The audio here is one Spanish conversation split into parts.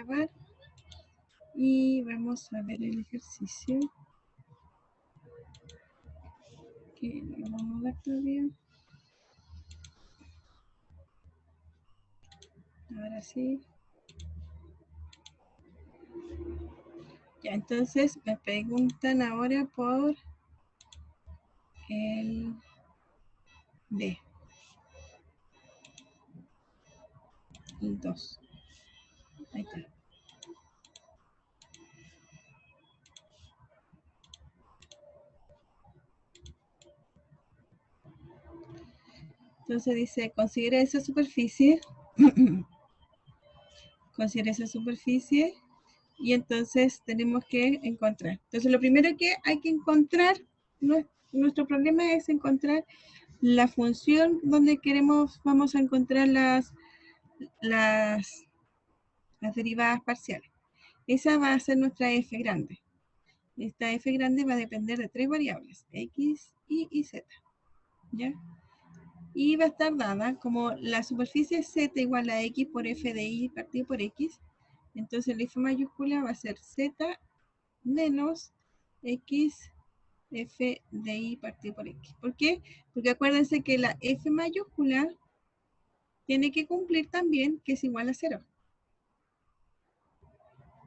grabar. Y vamos a ver el ejercicio. Que no lo vamos a ver todavía. Ahora sí. Ya, entonces me preguntan ahora por el D. El 2. Ahí está. Entonces dice, considera esa superficie. Considera esa superficie. Y entonces tenemos que encontrar. Entonces lo primero que hay que encontrar, nuestro problema es encontrar la función donde vamos a encontrar las derivadas parciales. Esa va a ser nuestra f grande. Esta f grande va a depender de tres variables, x, y z. ¿Ya? Y va a estar dada como la superficie z igual a x por f de y partido por x. Entonces la f mayúscula va a ser z menos x f de y partido por x. ¿Por qué? Porque acuérdense que la f mayúscula tiene que cumplir también que es igual a 0.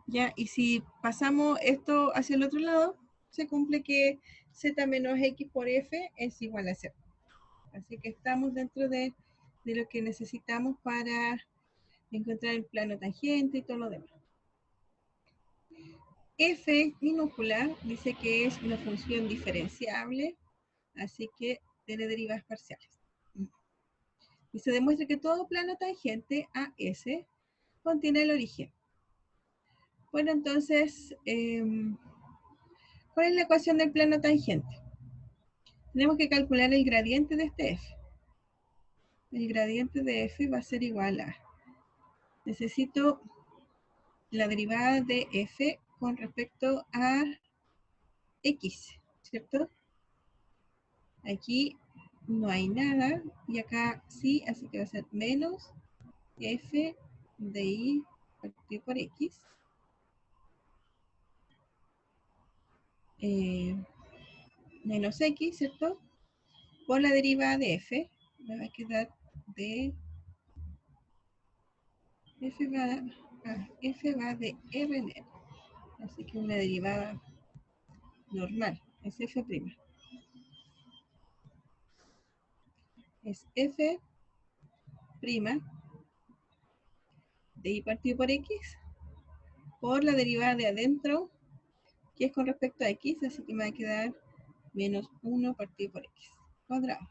¿Ya? Y si pasamos esto hacia el otro lado, se cumple que z menos x por f es igual a 0. Así que estamos dentro de lo que necesitamos para encontrar el plano tangente y todo lo demás. F minúscula dice que es una función diferenciable, así que tiene derivadas parciales. Y se demuestra que todo plano tangente a S contiene el origen. Bueno, entonces, ¿cuál es la ecuación del plano tangente? Tenemos que calcular el gradiente de este f. El gradiente de f va a ser igual a... Necesito la derivada de f con respecto a x, ¿cierto? Aquí no hay nada y acá sí, así que va a ser menos f de y partido por x menos x, ¿cierto? Por la derivada de f, me va a quedar de f va de r en r, así que una derivada normal, es f'. Es f' de y partido por x por la derivada de adentro, que es con respecto a x, así que me va a quedar menos 1 partido por x cuadrado.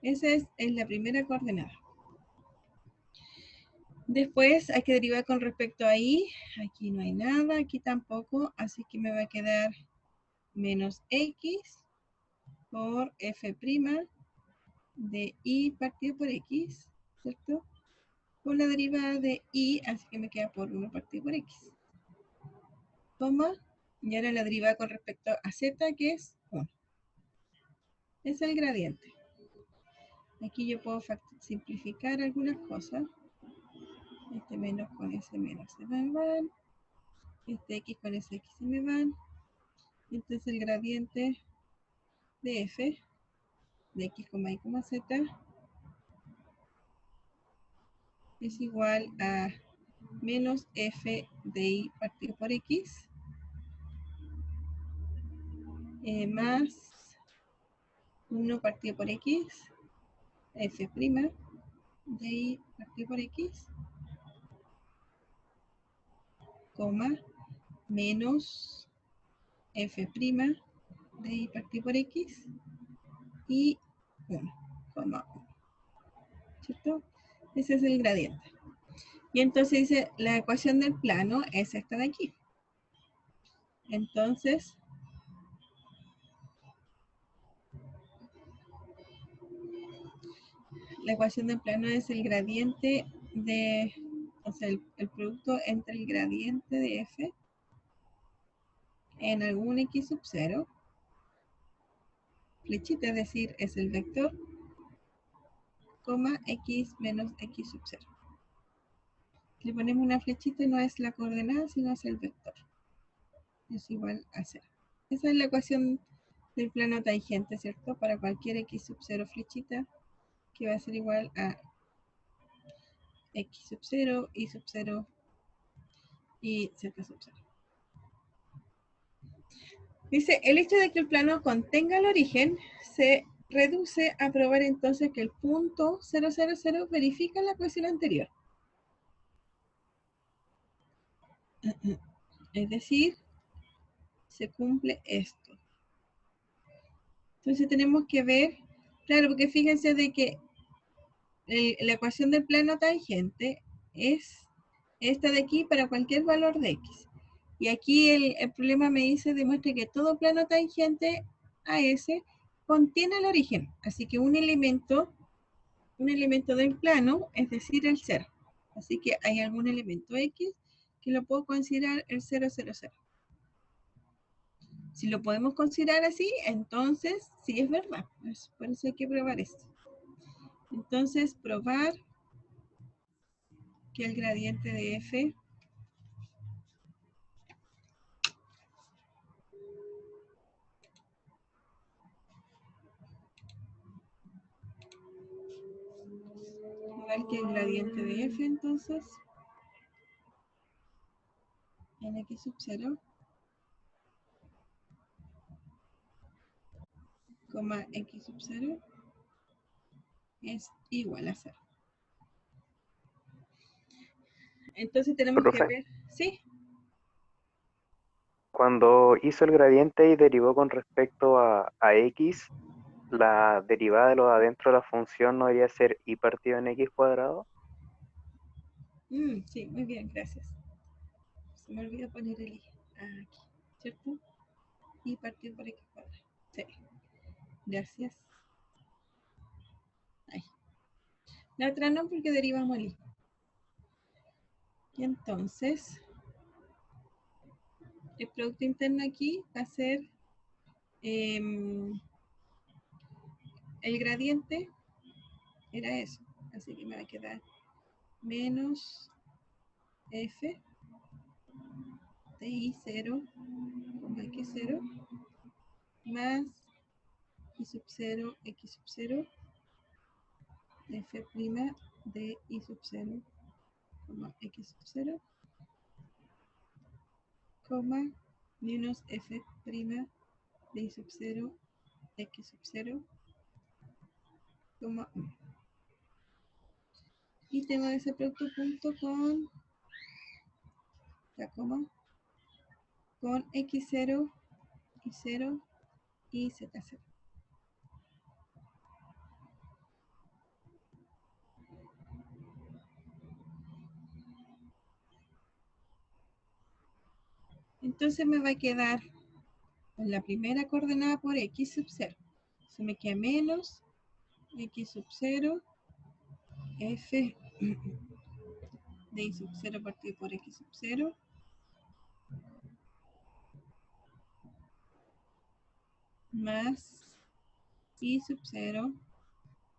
Esa es la primera coordenada. Después hay que derivar con respecto a y. Aquí no hay nada, aquí tampoco, así que me va a quedar menos x por f' de y partido por x, ¿cierto? Por la derivada de y, así que me queda por 1 partido por x. Toma, y ahora la derivada con respecto a z, que es 1. Es el gradiente. Aquí yo puedo simplificar algunas cosas. Este menos con ese menos se me van. Este x con ese x se me van. Entonces el gradiente de f de x, y, z es igual a menos f de y partido por x más 1 partido por x f' de y partido por x, coma, menos f' de y partido por x y 1, coma 1. ¿Cierto? Ese es el gradiente. Y entonces dice, la ecuación del plano es esta de aquí. Entonces, la ecuación del plano es el gradiente de, o sea, el producto entre el gradiente de f en algún x sub 0, flechita, es decir, es el vector, coma, x menos x sub 0. Le ponemos una flechita y no es la coordenada, sino es el vector. Es igual a 0. Esa es la ecuación del plano tangente, ¿cierto? Para cualquier x sub 0 flechita, que va a ser igual a x sub 0, y sub 0 y z sub 0. Dice, el hecho de que el plano contenga el origen se reduce a probar entonces que el punto 0, 0, 0 verifica la ecuación anterior. Es decir, se cumple esto. Entonces tenemos que ver, claro, porque fíjense de que la ecuación del plano tangente es esta de aquí para cualquier valor de x. Y aquí el problema me dice, demuestra que todo plano tangente a S contiene el origen. Así que un elemento del plano, es decir, el 0. Así que hay algún elemento x que lo puedo considerar el 0, 0, 0. Si lo podemos considerar así, entonces sí es verdad. Por eso hay que probar esto. Entonces, probar que el gradiente de f igual que el gradiente de f, entonces, en x sub 0, x sub 0 es igual a 0. Entonces tenemos que Profe, ver, ¿sí? cuando hizo el gradiente y derivó con respecto a x, la derivada de lo de adentro de la función no debería ser y partido en x cuadrado. Sí, muy bien, gracias. Se me olvidó poner el i aquí, ¿cierto? Y partir por x cuadrado. Sí, gracias. Ahí. La otra no, porque derivamos el i. Y entonces, el producto interno aquí va a ser el gradiente, era eso. Así que me va a quedar menos f de i0, x0, más i sub 0, x sub 0, f' de i sub 0, x sub 0, menos f' de i sub 0, x sub 0, 1. Y tengo ese producto punto con la coma, con x0, y0 y z0. Entonces me va a quedar la primera coordenada por x sub 0. Se me queda menos x sub 0, f de i sub 0 partido por x sub 0, más i sub 0,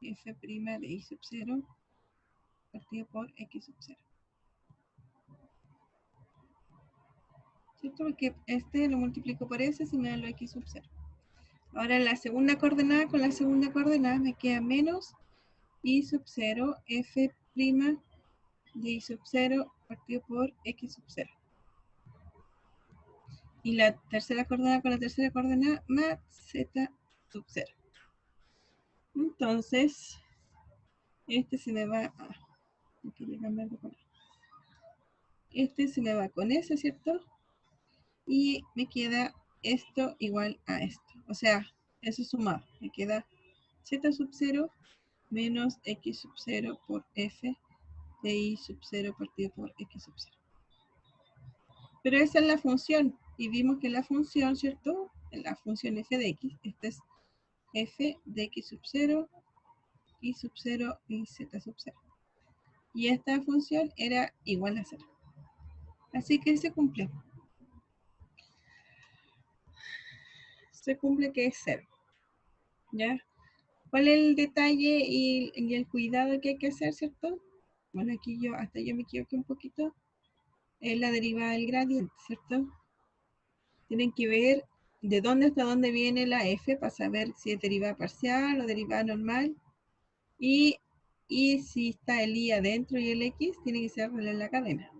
f' de i sub 0 partido por x sub 0. ¿Cierto? Porque este lo multiplico por ese si me da lo x sub 0. Ahora la segunda coordenada con la segunda coordenada me queda menos i sub 0, f' de i sub 0 partido por x sub 0. Y la tercera coordenada con la tercera coordenada más z sub 0. Entonces, este se me va a... Este se me va con ese, ¿cierto? Y me queda esto igual a esto. O sea, eso sumado. Me queda z sub 0 menos x sub 0 por f de i sub 0 partido por x sub 0. Pero esa es la función. Y vimos que la función, ¿cierto? La función f de x, esta es f de x sub 0, y sub 0 y z sub 0. Y esta función era igual a 0. Así que se cumple. Se cumple que es 0. ¿Ya? ¿Cuál es el detalle y el cuidado que hay que hacer, cierto? Bueno, aquí hasta yo me equivoqué un poquito. Es la derivada del gradiente, ¿cierto? Tienen que ver de dónde hasta dónde viene la f para saber si es derivada parcial o derivada normal. Y si está el i adentro y el x, tiene que ser en la cadena.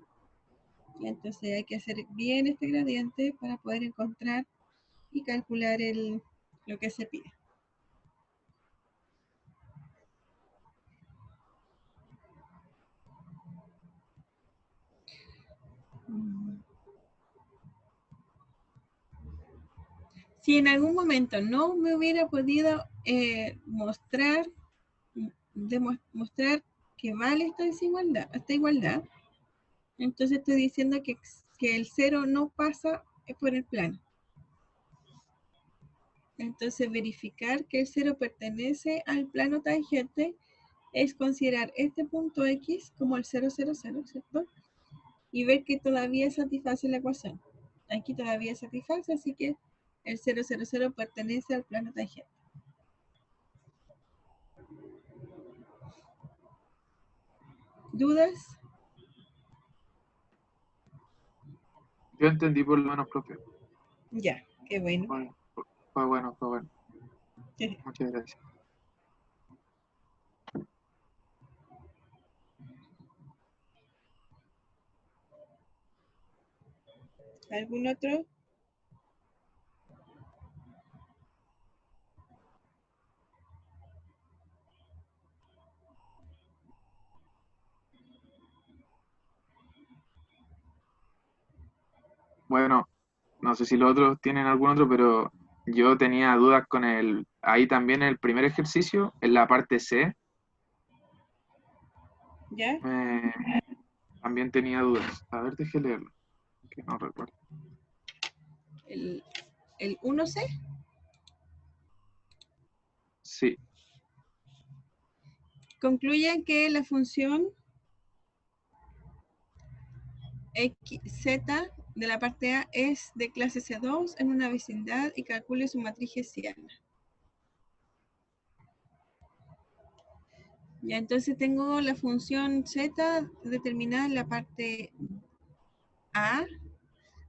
Y entonces hay que hacer bien este gradiente para poder encontrar y calcular lo que se pide. Si en algún momento no me hubiera podido mostrar que vale esta igualdad, entonces estoy diciendo que el cero no pasa por el plano. Entonces verificar que el cero pertenece al plano tangente es considerar este punto X como el 0, 0, 0, ¿cierto? Y ver que todavía satisface la ecuación. Aquí todavía satisface, así que el 0, 0, 0 pertenece al plano tangente. ¿Dudas? Yo entendí por lo menos, profe. Ya, qué bueno. Bueno, fue bueno, fue bueno. Muchas gracias. ¿Algún otro? Bueno, no sé si los otros tienen algún otro, pero yo tenía dudas con ahí también el primer ejercicio, en la parte C, ¿Ya? también tenía dudas. A ver, déjeme leerlo, que no recuerdo. El 1C. Sí, Concluyen que la función z de la parte A es de clase C2 en una vecindad y calcule su matriz hessiana. Ya, entonces tengo la función z determinada en la parte A,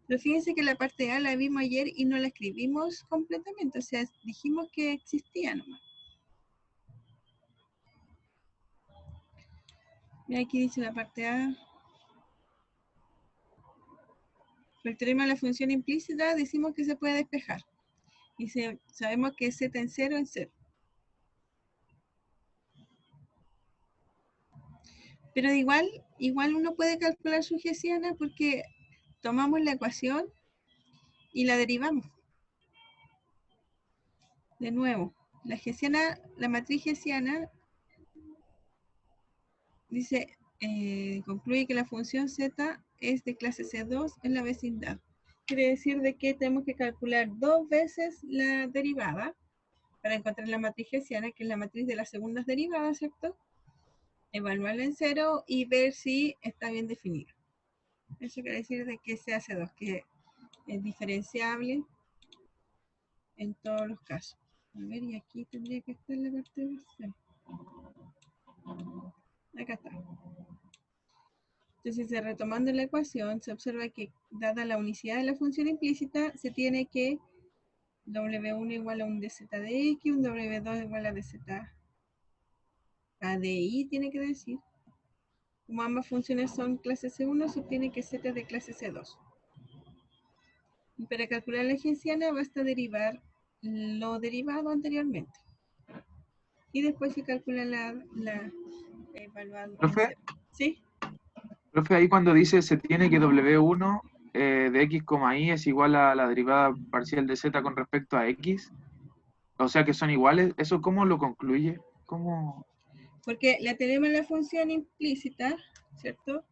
pero fíjense que la parte A la vimos ayer y no la escribimos completamente, o sea, dijimos que existía nomás. Mira, aquí dice la parte A. El teorema de la función implícita decimos que se puede despejar. Y sabemos que z en 0 en 0. Pero igual uno puede calcular su hessiana porque tomamos la ecuación y la derivamos. De nuevo, la matriz hessiana dice, concluye que la función z es de clase C2 en la vecindad. Quiere decir de que tenemos que calcular 2 veces la derivada para encontrar la matriz hessiana, que es la matriz de las segundas derivadas, ¿cierto? Evaluarla en 0 y ver si está bien definida. Eso quiere decir de que se hace 2, que es diferenciable en todos los casos. A ver, y aquí tendría que estar la parte de C. Acá está. Entonces, retomando la ecuación, se observa que, dada la unicidad de la función implícita, se tiene que W1 igual a un dz de x, un W2 igual a dz a de y, tiene que decir. Como ambas funciones son clase C1, se obtiene que z es de clase C2. Y para calcular la hessiana basta derivar lo derivado anteriormente. Y después se calcula la evaluando en profe, cero. ¿Sí? profe, ahí cuando dice se tiene que W1 de x, y es igual a la derivada parcial de z con respecto a x, o sea que son iguales, ¿eso cómo lo concluye? ¿Cómo? Porque la teorema de la función implícita, ¿cierto?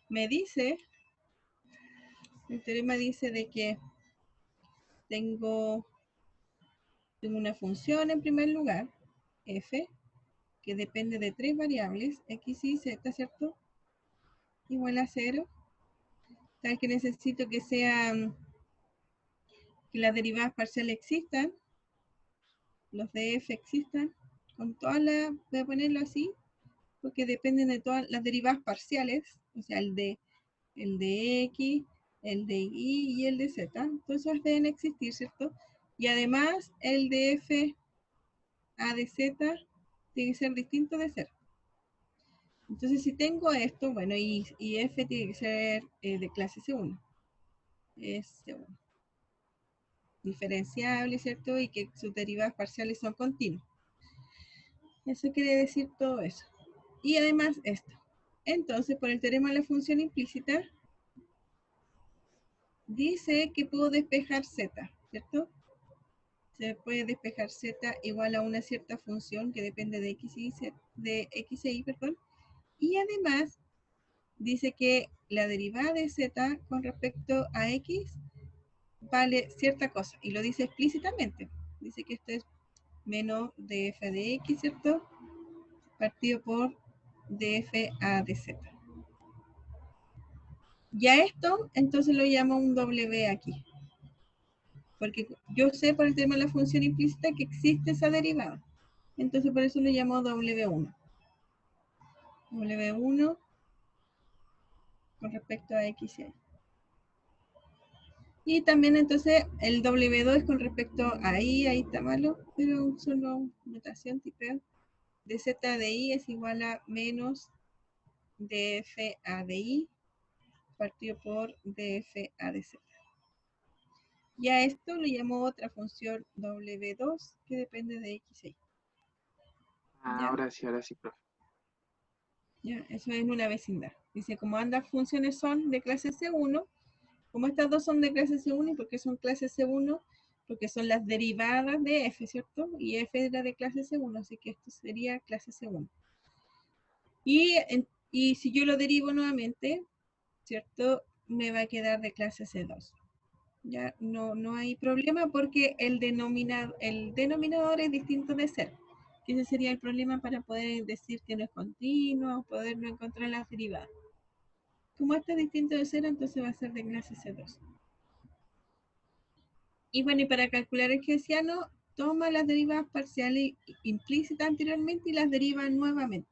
Me dice, el teorema dice de que tengo una función en primer lugar, f, que depende de 3 variables, x y z, ¿cierto? Igual a 0. Tal que necesito que que las derivadas parciales existan, los de f existan, con todas las, voy a ponerlo así, porque dependen de todas las derivadas parciales, o sea, el de X, el de Y y el de Z. Entonces deben existir, ¿cierto? Y además el de F A de Z tiene que ser distinto de 0. Entonces si tengo esto, bueno, y F tiene que ser de clase C1. Es C1. Diferenciable, ¿cierto? Y que sus derivadas parciales son continuas. Eso quiere decir todo eso. Y además esto. Entonces, por el teorema de la función implícita, dice que puedo despejar Z, ¿cierto? Se puede despejar Z igual a una cierta función que depende de X e Y, perdón. Y además, dice que la derivada de Z con respecto a X vale cierta cosa. Y lo dice explícitamente. Dice que esto es menos df de X, ¿cierto? Partido por dfa de Z. Ya esto, entonces lo llamo un W aquí. Porque yo sé por el tema de la función implícita que existe esa derivada. Entonces por eso lo llamo W1. W1 con respecto a X y Y. Y también entonces el W2 es con respecto a Y, ahí está malo, pero solo notación tipeo. De Z de Y es igual a menos dfa de Y partido por dfa de Z. Y a esto lo llamo otra función W2 que depende de X e Y. ¿Ya? Ahora sí, profe. Ya, eso es una vecindad. Dice, como ambas funciones son de clase C1, como estas dos son de clase C1, ¿y por qué son clase C1? Porque son las derivadas de F, ¿cierto? Y F era de clase C1, así que esto sería clase C1. Y si yo lo derivo nuevamente, ¿cierto? Me va a quedar de clase C2. Ya no hay problema porque el denominador es distinto de ser. Ese sería el problema para poder decir que no es continuo o poder no encontrar las derivadas. Como este es distinto de 0, entonces va a ser de clase C2. Y bueno, y para calcular el hessiano, toma las derivadas parciales implícitas anteriormente y las deriva nuevamente.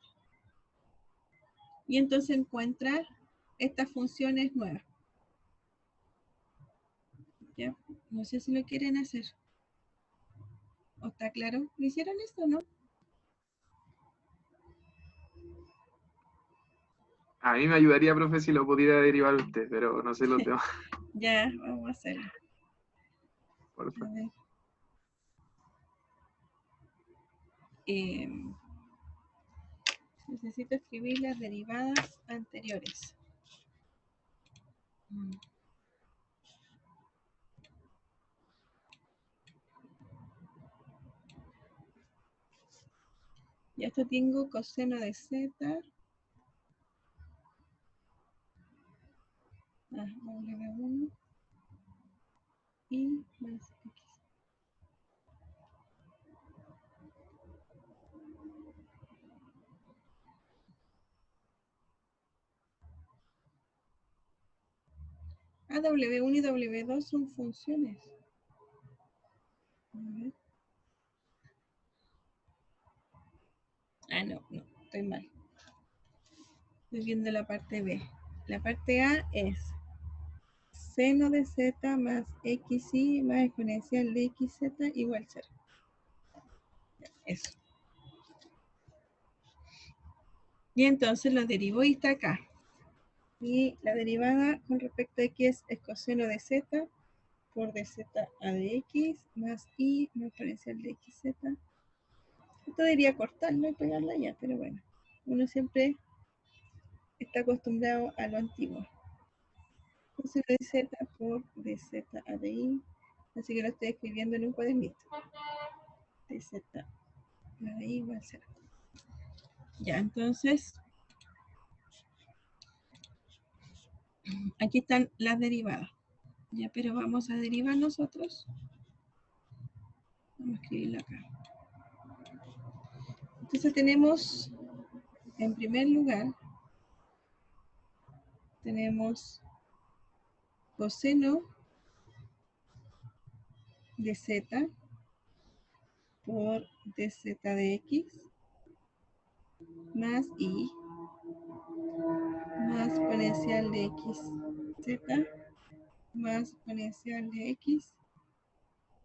Y entonces encuentra estas funciones nuevas. ¿Ya? No sé si lo quieren hacer. ¿O está claro? ¿Lo hicieron esto, no? A mí me ayudaría, profe, si lo pudiera derivar usted, pero no sé los demás. Ya, vamos a hacerlo. Por A favor. ver. Necesito escribir las derivadas anteriores. Ya esto tengo coseno de z. W1 y más x. W1 y W2 son funciones. A ver. No, estoy mal. Estoy viendo la parte B. La parte A es seno de z más xy más exponencial de xz igual 0. Eso. Y entonces lo derivo y está acá. Y la derivada con respecto a x es coseno de z por dz a de x más y más exponencial de xz. Esto debería cortarlo y pegarla ya, pero bueno. Uno siempre está acostumbrado a lo antiguo. Coseno de z por dz a de y. Así que lo estoy escribiendo en un cuadernito. Dz a de y igual 0. Ya, entonces, aquí están las derivadas. Ya, pero vamos a derivar nosotros. Vamos a escribirlo acá. Entonces tenemos, en primer lugar, tenemos coseno de z por dz de x más y más exponencial de x z más exponencial de x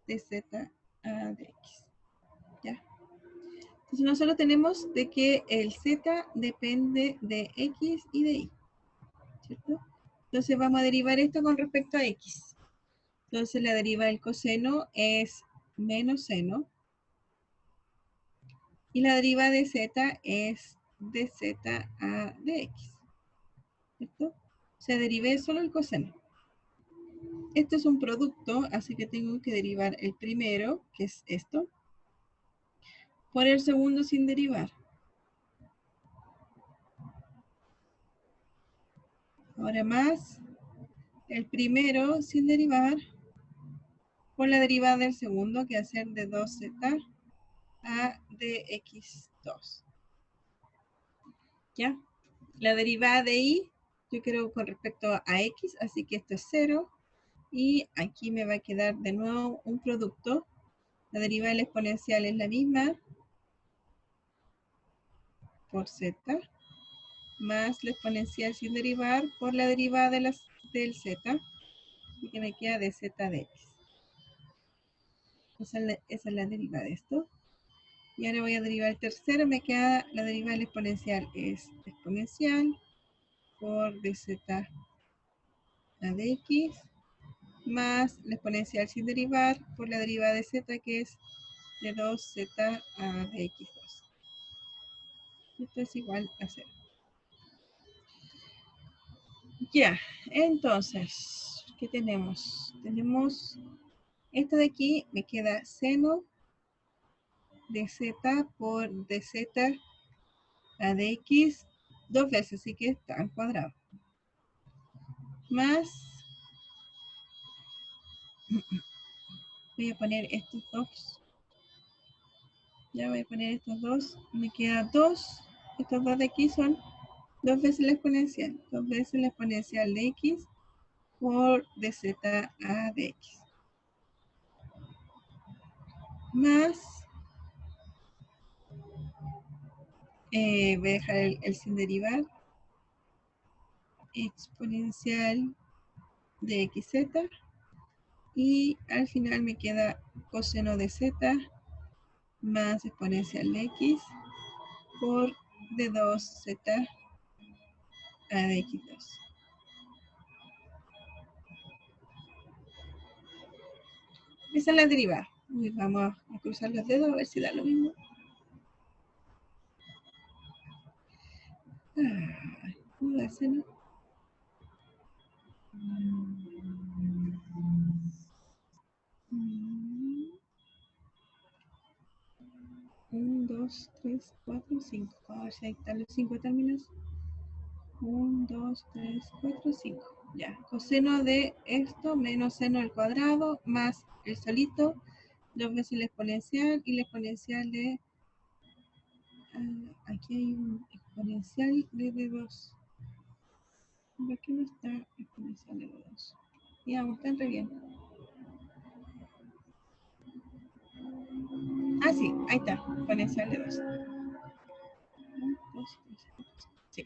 de z a de x. ¿Ya? Entonces nosotros tenemos de que el z depende de x y de y, ¿cierto? Entonces vamos a derivar esto con respecto a x. Entonces la deriva del coseno es menos seno. Y la deriva de z es de z a de x. ¿Cierto? O sea, derivé solo el coseno. Esto es un producto, así que tengo que derivar el primero, que es esto, por el segundo sin derivar. Ahora más el primero sin derivar por la derivada del segundo, que va a ser de 2z a de x2. ¿Ya? La derivada de y, yo quiero con respecto a x, así que esto es 0. Y aquí me va a quedar de nuevo un producto. La derivada del exponencial es la misma por z, más la exponencial sin derivar por la derivada de del z, y que me queda de z de x. Esa es la derivada de esto. Y ahora voy a derivar el tercero, me queda la derivada del exponencial es exponencial por dz a de x, más la exponencial sin derivar por la derivada de z, que es de 2z a de x2. Esto es igual a 0. Ya, entonces, ¿qué tenemos? Tenemos esto de aquí, me queda seno de z por dz a de x dos veces, así que está al cuadrado. Más, voy a poner estos dos. Ya voy a poner estos dos, me queda 2. Estos dos de aquí son 2 veces la exponencial. 2 veces la exponencial de x por dz a de x. Más, voy a dejar el sin derivar, exponencial de xz, y al final me queda coseno de z más exponencial de x por de 2z a de x2. Esa es la derivada. Y vamos a cruzar los dedos a ver si da lo mismo. ¿Cómo da seno? 1, 2, 3, 4, 5. A ver si ahí están los 5 términos. 1, 2, 3, 4, 5. Ya, coseno de esto menos seno al cuadrado más el solito, 2 veces la exponencial y la exponencial de... aquí hay un exponencial de D2. ¿Por qué no está exponencial de D2? Ya, están re bien. Ah, sí, ahí está, exponencial de 2. 1, 2, 3, 4, 5. Sí.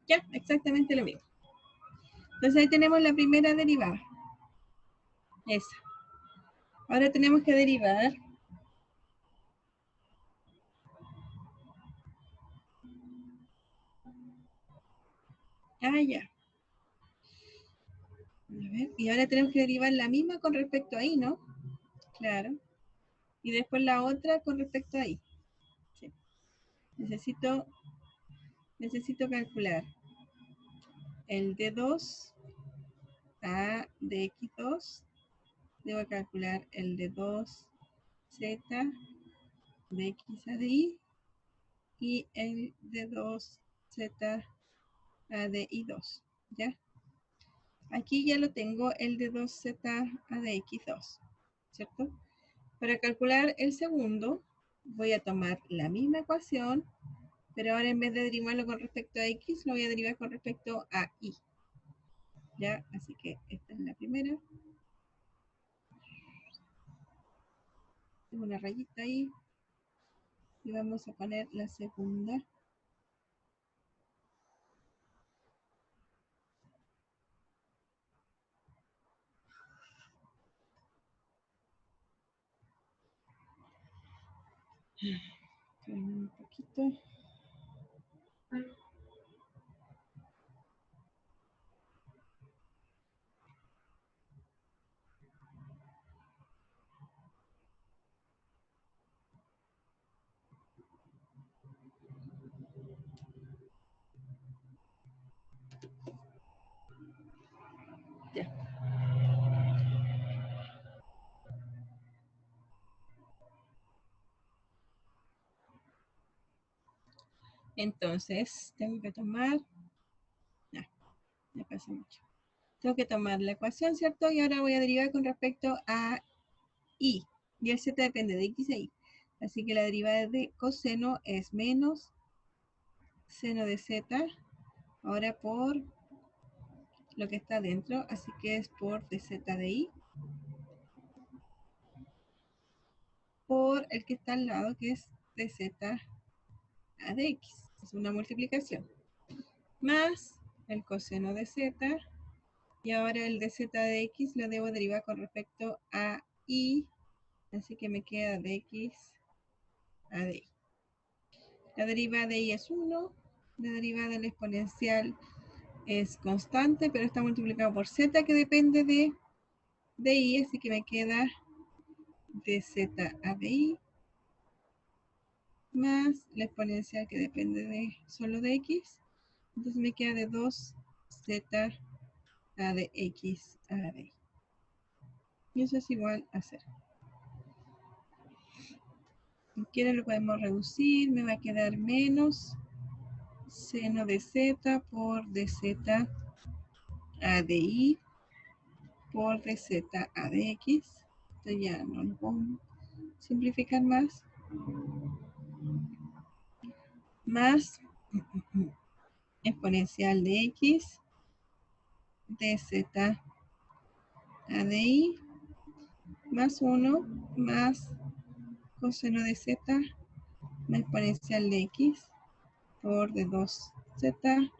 Ya, exactamente lo mismo. Entonces ahí tenemos la primera derivada. Esa. Ahora tenemos que derivar ya. A ver, y ahora tenemos que derivar la misma con respecto a y, ¿no? Claro. Y después la otra con respecto a y. Sí. Necesito calcular el D2 a de X2. Debo calcular el D2 Z de X a de Y. Y el D2 Z a de Y2. ¿Ya? Aquí ya lo tengo el D2 Z a de X2. ¿Cierto? Para calcular el segundo, voy a tomar la misma ecuación, pero ahora en vez de derivarlo con respecto a x, lo voy a derivar con respecto a y. ¿Ya? Así que esta es la primera. Tengo una rayita ahí. Y vamos a poner la segunda. Un poquito. Ya. Entonces, tengo que tomar, no, me pasa mucho. Tengo que tomar la ecuación, ¿cierto? Y ahora voy a derivar con respecto a y. Y el z depende de x e y. Así que la derivada de coseno es menos seno de z, ahora por lo que está dentro, así que es por dz de y, por el que está al lado, que es dz a de x. Es una multiplicación. Más el coseno de z, y ahora el de z de x lo debo derivar con respecto a y, así que me queda de x a de y. La derivada de y es 1, la derivada del exponencial es constante, pero está multiplicado por z, que depende de y, así que me queda de z a de y, más la exponencial que depende de solo de x, entonces me queda de 2z a de x a de y. Y eso es igual a 0. Si quiero lo podemos reducir, me va a quedar menos seno de z por dz a de y por dz a de x. Esto ya no lo puedo simplificar más. Más exponencial de x dz a de y más 1 más coseno de z más exponencial de x por de 2z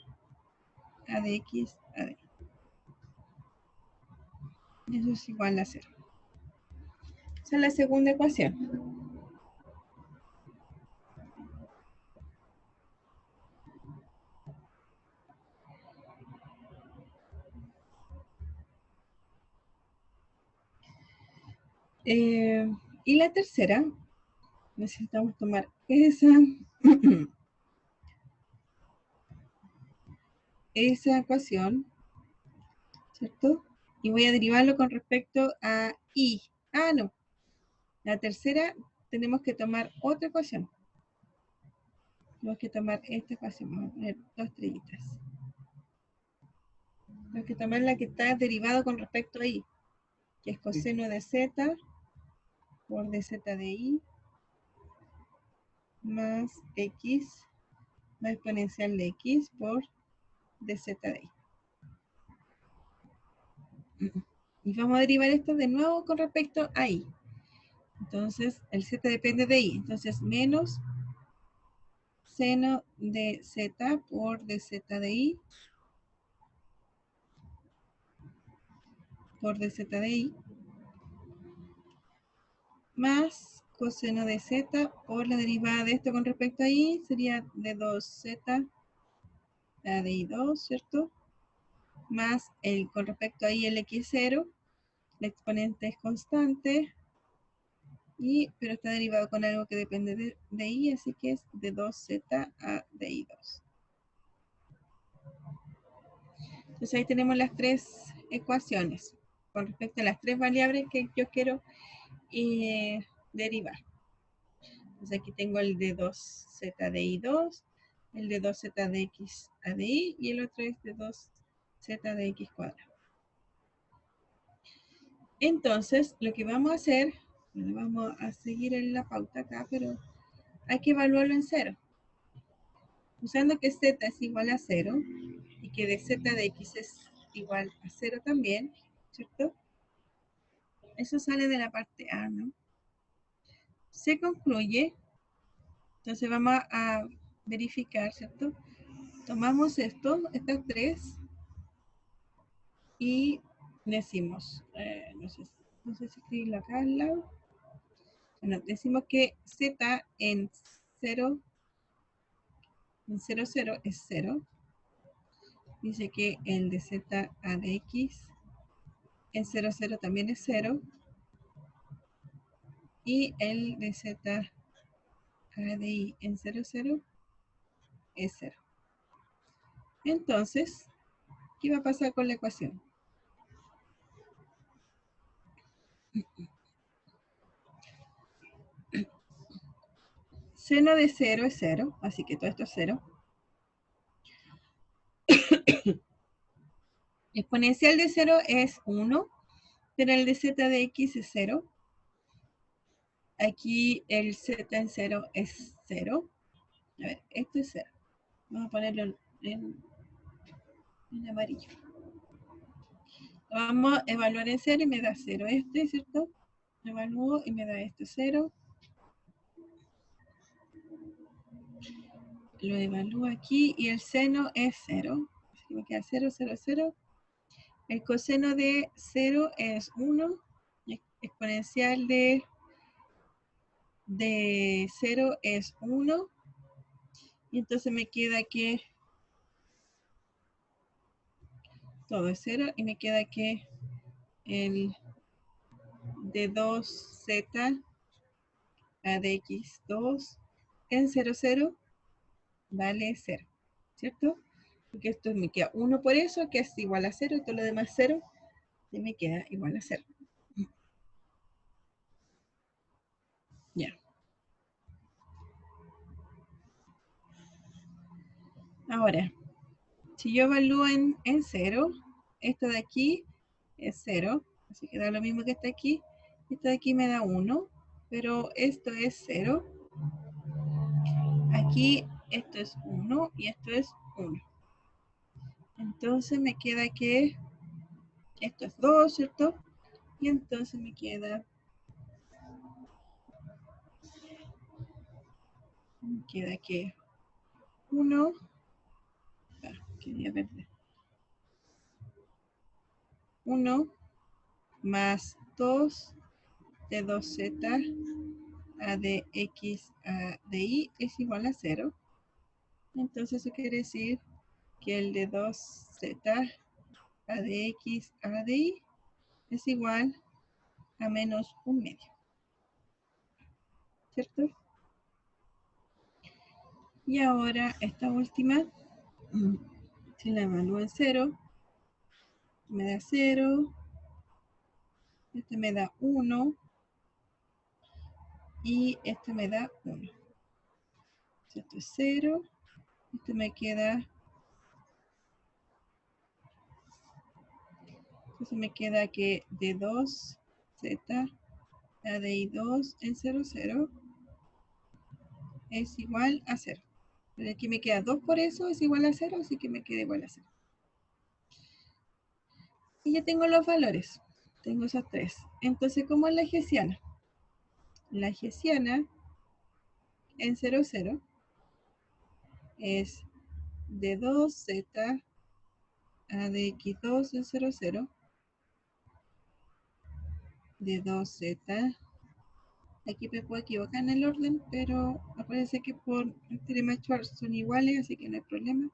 a de x a de y. Eso es igual a 0. Esa es la segunda ecuación. Y la tercera, necesitamos tomar esa ecuación, ¿cierto? Y voy a derivarlo con respecto a y. Ah, no. La tercera tenemos que tomar otra ecuación. Tenemos que tomar esta ecuación. Vamos a poner 2 estrellitas. Tenemos que tomar la que está derivada con respecto a y, que es coseno de z por dz de y más x más exponencial de x por dz de y. Y vamos a derivar esto de nuevo con respecto a y. Entonces, el z depende de y. Entonces, menos seno de z por dz de y por dz de y más coseno de z por la derivada de esto con respecto a y, sería de 2z a de y2, ¿cierto? Más el con respecto a y el x0, la exponente es constante, pero está derivado con algo que depende de y, así que es de 2z a de y2. Entonces ahí tenemos las tres ecuaciones con respecto a las tres variables que yo quiero derivar. Entonces aquí tengo el de 2z de y2, el de 2z de x a de y, y el otro es de 2z de x cuadrado. Entonces, lo que vamos a hacer, vamos a seguir en la pauta acá, pero hay que evaluarlo en 0. Usando que z es igual a 0 y que de z de x es igual a 0 también, ¿cierto? Eso sale de la parte A, ¿no? Se concluye, entonces vamos a verificar, ¿cierto? Tomamos estas tres y decimos, no sé si escribirlo acá al lado. Bueno, decimos que Z en 0, en 0, 0 es 0. Dice que el de Z a de X en 0, 0 también es 0. Y el de Z a de Y en 0, 0 es 0. Entonces, ¿qué va a pasar con la ecuación? Seno de 0 es 0, así que todo esto es 0. Exponencial de 0 es 1, pero el de Z de X es 0. Aquí el Z en 0 es 0. A ver, esto es 0. Vamos a ponerlo en amarillo. Lo vamos a evaluar en 0 y me da 0 este, ¿cierto? Lo evalúo y me da esto 0. Lo evalúo aquí y el seno es 0. Así que me queda 0, 0, 0. El coseno de 0 es 1. Exponencial de 0 es 1. Y entonces me queda que todo es 0 y me queda que el de 2z a de x2 en 0, 0 vale 0, ¿cierto? Porque esto me queda 1 por eso, que es igual a 0, y todo lo demás 0, y me queda igual a 0. Ya. Ahora, si yo evalúo en 0, esto de aquí es 0, así que da lo mismo que está aquí. Esto de aquí me da 1, pero esto es 0. Aquí esto es 1 y esto es 1. Entonces me queda que esto es 2, ¿cierto? Y entonces me queda que 1, quería ver, 1 más 2 de 2z a de x a de y es igual a 0. Entonces eso quiere decir que el de 2z a de x a de y es igual a menos 1/2. ¿Cierto? Y ahora esta última, si la evalúo en 0, me da 0, este me da 1 y este me da 1. Esto es 0, este me queda, entonces me queda que de 2z a de y2 en 0, 0 es igual a 0. Pero aquí me queda 2 por eso, es igual a 0, así que me queda igual a 0. Y ya tengo los valores. Tengo esos tres. Entonces, ¿cómo es la hessiana? La hessiana en 0, 0 es de 2z a de x2 en 0, 0. De 2z. Aquí me puedo equivocar en el orden, pero me parece que por el teorema de Schwarz son iguales, así que no hay problema.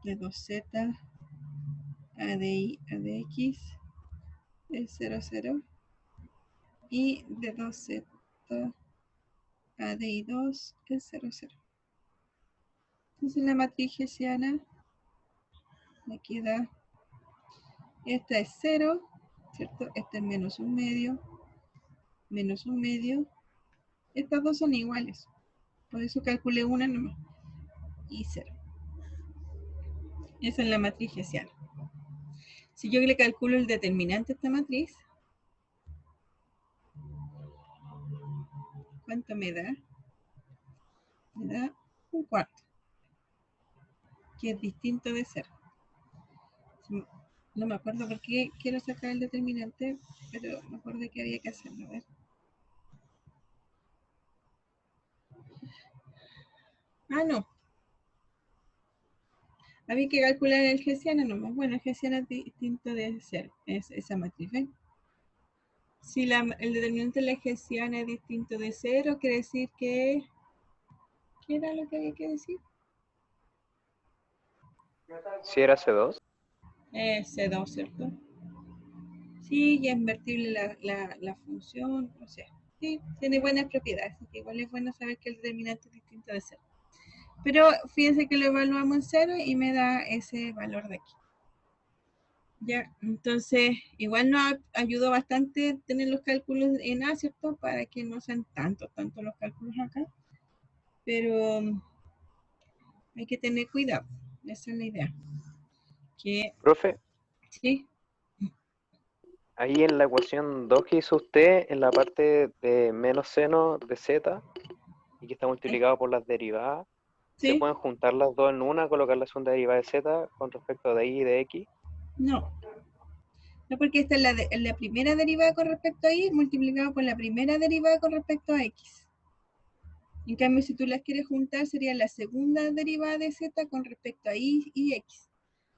De 2z a de y a de x es 0, 0. Y de 2z a de y2 es 0, 0. Entonces la matriz hessiana me queda, esta es 0, ¿cierto? Esta es menos 1/2, menos 1/2. Estas dos son iguales, por eso calculé una nomás, y 0. Esa es la matriz hessiana. Si yo le calculo el determinante a esta matriz, ¿cuánto me da? Me da 1/4, que es distinto de 0. No me acuerdo por qué quiero sacar el determinante, pero me acuerdo que había que hacerlo. A ver. Ah, no. Había que calcular el hessiano nomás. Bueno, el hessiano es distinto de 0. Es esa matriz, ¿ven? Si el determinante de la gestión es distinto de 0, quiere decir que... ¿Qué era lo que había que decir? Si era C2. C2, ¿cierto? Sí, ya es invertible la función, o sea, sí, tiene buenas propiedades, así que igual es bueno saber que el determinante es distinto de 0. Pero fíjense que lo evaluamos en 0 y me da ese valor de aquí. Ya, entonces, igual nos ayudó bastante tener los cálculos en A, ¿cierto? Para que no sean tanto los cálculos acá. Pero hay que tener cuidado, esa es la idea. Que, Profe, sí, ahí en la ecuación 2 que hizo usted, en la parte de menos seno de z, y que está multiplicado por las derivadas, ¿se sí, pueden juntar las dos en una, colocar la segunda derivada de z con respecto de y y de x? no. No, porque esta es la primera derivada con respecto a y multiplicado por la primera derivada con respecto a x. En cambio, si tú las quieres juntar, sería la segunda derivada de z con respecto a y y x.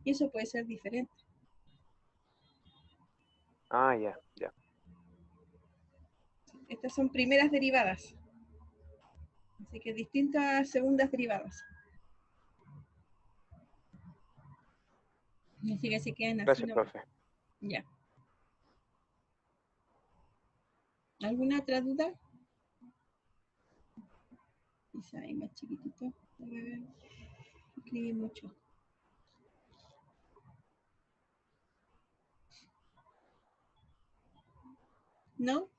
Y eso puede ser diferente. Ah, ya, ya. Estas son primeras derivadas. Así que distintas segundas derivadas. Así que se quedan así Gracias, nomás. profe. Ya. ¿Alguna otra duda? Quizá ahí más chiquitito. Escribí mucho. ¿No?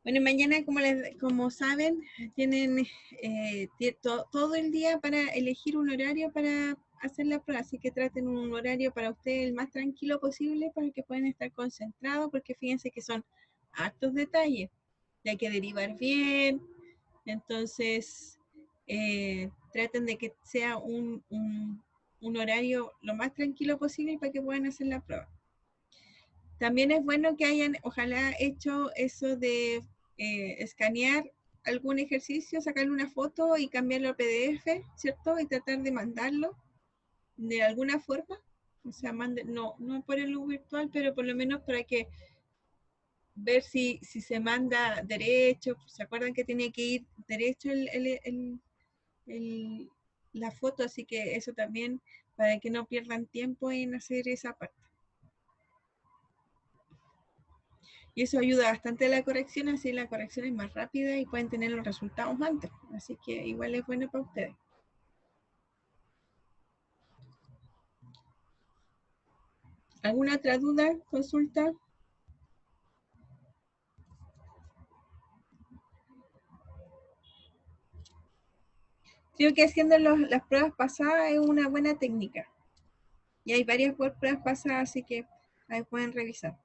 Bueno, mañana, como saben, tienen todo el día para elegir un horario para hacer la prueba, así que traten un horario para ustedes el más tranquilo posible para que puedan estar concentrados, porque fíjense que son hartos detalles, y hay que derivar bien, entonces traten de que sea un horario lo más tranquilo posible para que puedan hacer la prueba. También es bueno que hayan, ojalá, hecho eso de escanear algún ejercicio, sacarle una foto y cambiarlo a PDF, ¿cierto? Y tratar de mandarlo de alguna forma. O sea, no por el virtual, pero por lo menos para que ver si se manda derecho. ¿Se acuerdan que tiene que ir derecho la foto? Así que eso también, para que no pierdan tiempo en hacer esa parte. Y eso ayuda bastante a la corrección, así la corrección es más rápida y pueden tener los resultados antes. Así que igual es bueno para ustedes. ¿Alguna otra duda, consulta? Creo que haciendo las pruebas pasadas es una buena técnica. Y hay varias pruebas pasadas, así que ahí pueden revisar.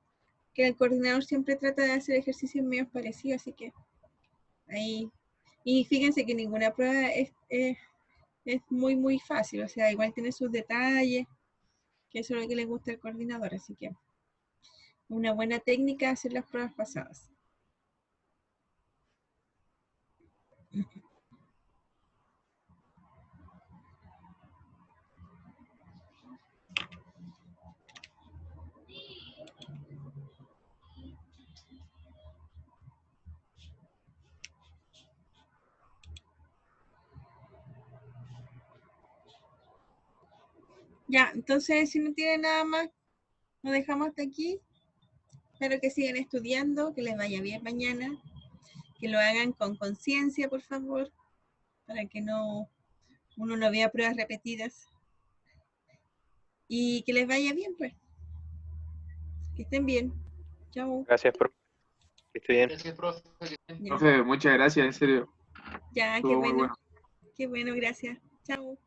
Que el coordinador siempre trata de hacer ejercicios medio parecidos, así que ahí. Y fíjense que ninguna prueba es muy fácil, o sea, igual tiene sus detalles, que eso es lo que le gusta al coordinador, así que una buena técnica hacer las pruebas pasadas. Ya, entonces si no tienen nada más, nos dejamos hasta aquí. Espero que sigan estudiando, que les vaya bien mañana, que lo hagan con conciencia, por favor, para que uno no vea pruebas repetidas. Y que les vaya bien, pues. Que estén bien. Chao. Gracias, profe. Que esté bien. Gracias, profe. Ya, Profe, muchas gracias, en serio. ya, qué Estuvo muy bueno. bueno. Qué bueno, gracias. Chao.